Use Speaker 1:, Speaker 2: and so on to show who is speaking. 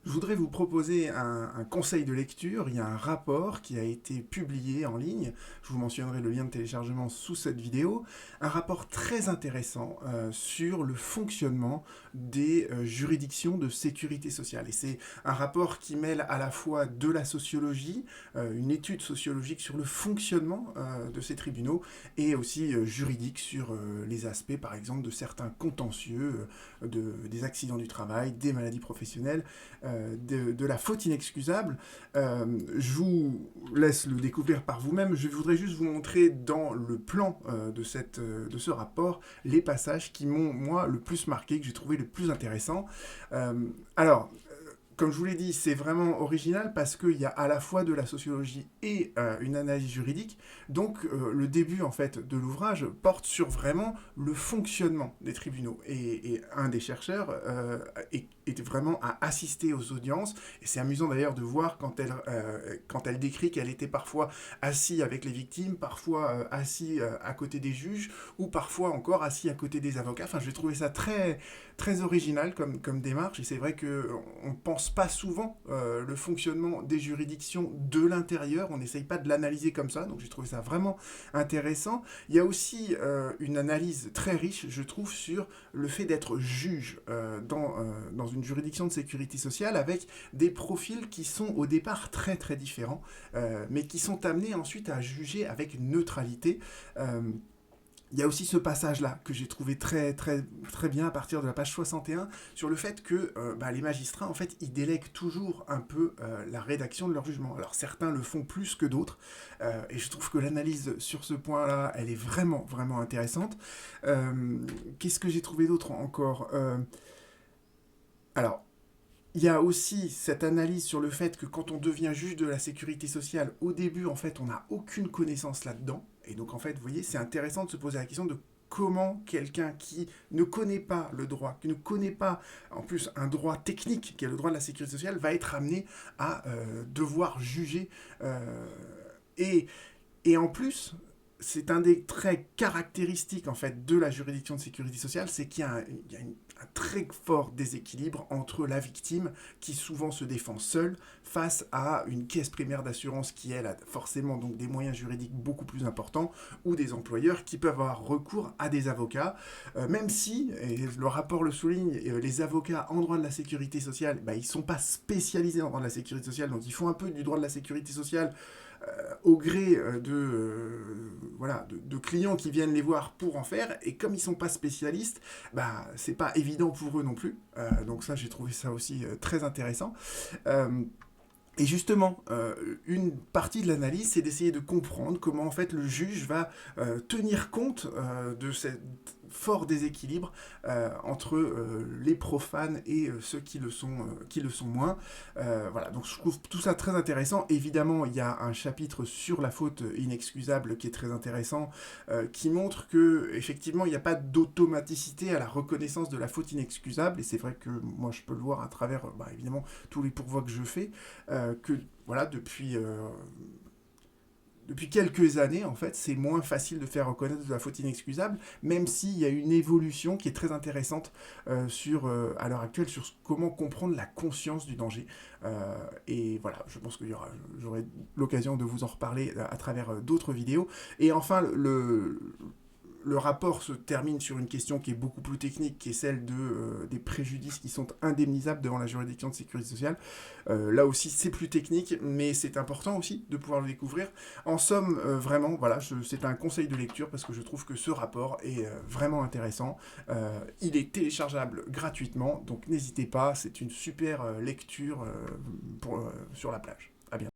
Speaker 1: Je voudrais vous proposer un conseil de lecture. Il y a un rapport qui a été publié en ligne. Je vous mentionnerai le lien de téléchargement sous cette vidéo. Un rapport très intéressant sur le fonctionnement des juridictions de sécurité sociale. Et c'est un rapport qui mêle à la fois de la sociologie, une étude sociologique sur le fonctionnement de ces tribunaux, et aussi juridique sur les aspects, par exemple, de certains contentieux, des accidents du travail, des maladies professionnelles, de la faute inexcusable. Je vous laisse le découvrir par vous-même. Je voudrais juste vous montrer dans le plan de ce rapport les passages qui m'ont, moi, le plus marqué, que j'ai trouvé le plus intéressant. Alors, comme je vous l'ai dit, c'est vraiment original parce qu'il y a à la fois de la sociologie et une analyse juridique. Donc le début en fait de l'ouvrage porte sur vraiment le fonctionnement des tribunaux. Et un des chercheurs est vraiment à assister aux audiences. Et c'est amusant d'ailleurs de voir quand elle décrit qu'elle était parfois assise avec les victimes, parfois assise à côté des juges, ou parfois encore assis à côté des avocats. Enfin, j'ai trouvé ça très, très original comme démarche. Et c'est vrai qu'on pense pas souvent le fonctionnement des juridictions de l'intérieur, on n'essaye pas de l'analyser comme ça, donc j'ai trouvé ça vraiment intéressant. Il y a aussi une analyse très riche, je trouve, sur le fait d'être juge dans une juridiction de sécurité sociale, avec des profils qui sont au départ très très différents, mais qui sont amenés ensuite à juger avec neutralité. Il y a aussi ce passage-là que j'ai trouvé très, très, très bien à partir de la page 61 sur le fait que les magistrats, en fait, ils délèguent toujours un peu la rédaction de leur jugement. Alors certains le font plus que d'autres, et je trouve que l'analyse sur ce point-là, elle est vraiment, vraiment intéressante. Qu'est-ce que j'ai trouvé d'autre encore Alors, il y a aussi cette analyse sur le fait que quand on devient juge de la sécurité sociale, au début, en fait, on n'a aucune connaissance là-dedans. Et donc, en fait, vous voyez, c'est intéressant de se poser la question de comment quelqu'un qui ne connaît pas le droit, qui ne connaît pas, en plus, un droit technique, qui est le droit de la sécurité sociale, va être amené à devoir juger. Et, et en plus, c'est un des traits caractéristiques en fait de la juridiction de sécurité sociale, c'est qu'il y a un très fort déséquilibre entre la victime qui souvent se défend seule face à une caisse primaire d'assurance qui elle a forcément donc des moyens juridiques beaucoup plus importants, ou des employeurs qui peuvent avoir recours à des avocats, même si, et le rapport le souligne, les avocats en droit de la sécurité sociale, ils ne sont pas spécialisés en droit de la sécurité sociale, donc ils font un peu du droit de la sécurité sociale au gré de clients qui viennent les voir pour en faire, et comme ils sont pas spécialistes, c'est pas évident pour eux non plus. Donc ça, j'ai trouvé ça aussi très intéressant. Et justement, une partie de l'analyse, c'est d'essayer de comprendre comment en fait le juge va tenir compte de cette fort déséquilibre entre les profanes et ceux qui le sont moins. Voilà, donc je trouve tout ça très intéressant. Évidemment, il y a un chapitre sur la faute inexcusable qui est très intéressant, qui montre que effectivement, il n'y a pas d'automaticité à la reconnaissance de la faute inexcusable. Et c'est vrai que moi, je peux le voir à travers, évidemment, tous les pourvois que je fais, que voilà, depuis quelques années, en fait, c'est moins facile de faire reconnaître de la faute inexcusable, même s'il y a une évolution qui est très intéressante à l'heure actuelle sur comment comprendre la conscience du danger. Et voilà, je pense que j'aurai l'occasion de vous en reparler à travers d'autres vidéos. Et enfin, le rapport se termine sur une question qui est beaucoup plus technique, qui est celle des préjudices qui sont indemnisables devant la juridiction de sécurité sociale. Là aussi, c'est plus technique, mais c'est important aussi de pouvoir le découvrir. En somme, vraiment, voilà, c'est un conseil de lecture parce que je trouve que ce rapport est vraiment intéressant. Il est téléchargeable gratuitement, donc n'hésitez pas, c'est une super lecture sur la plage. À bientôt.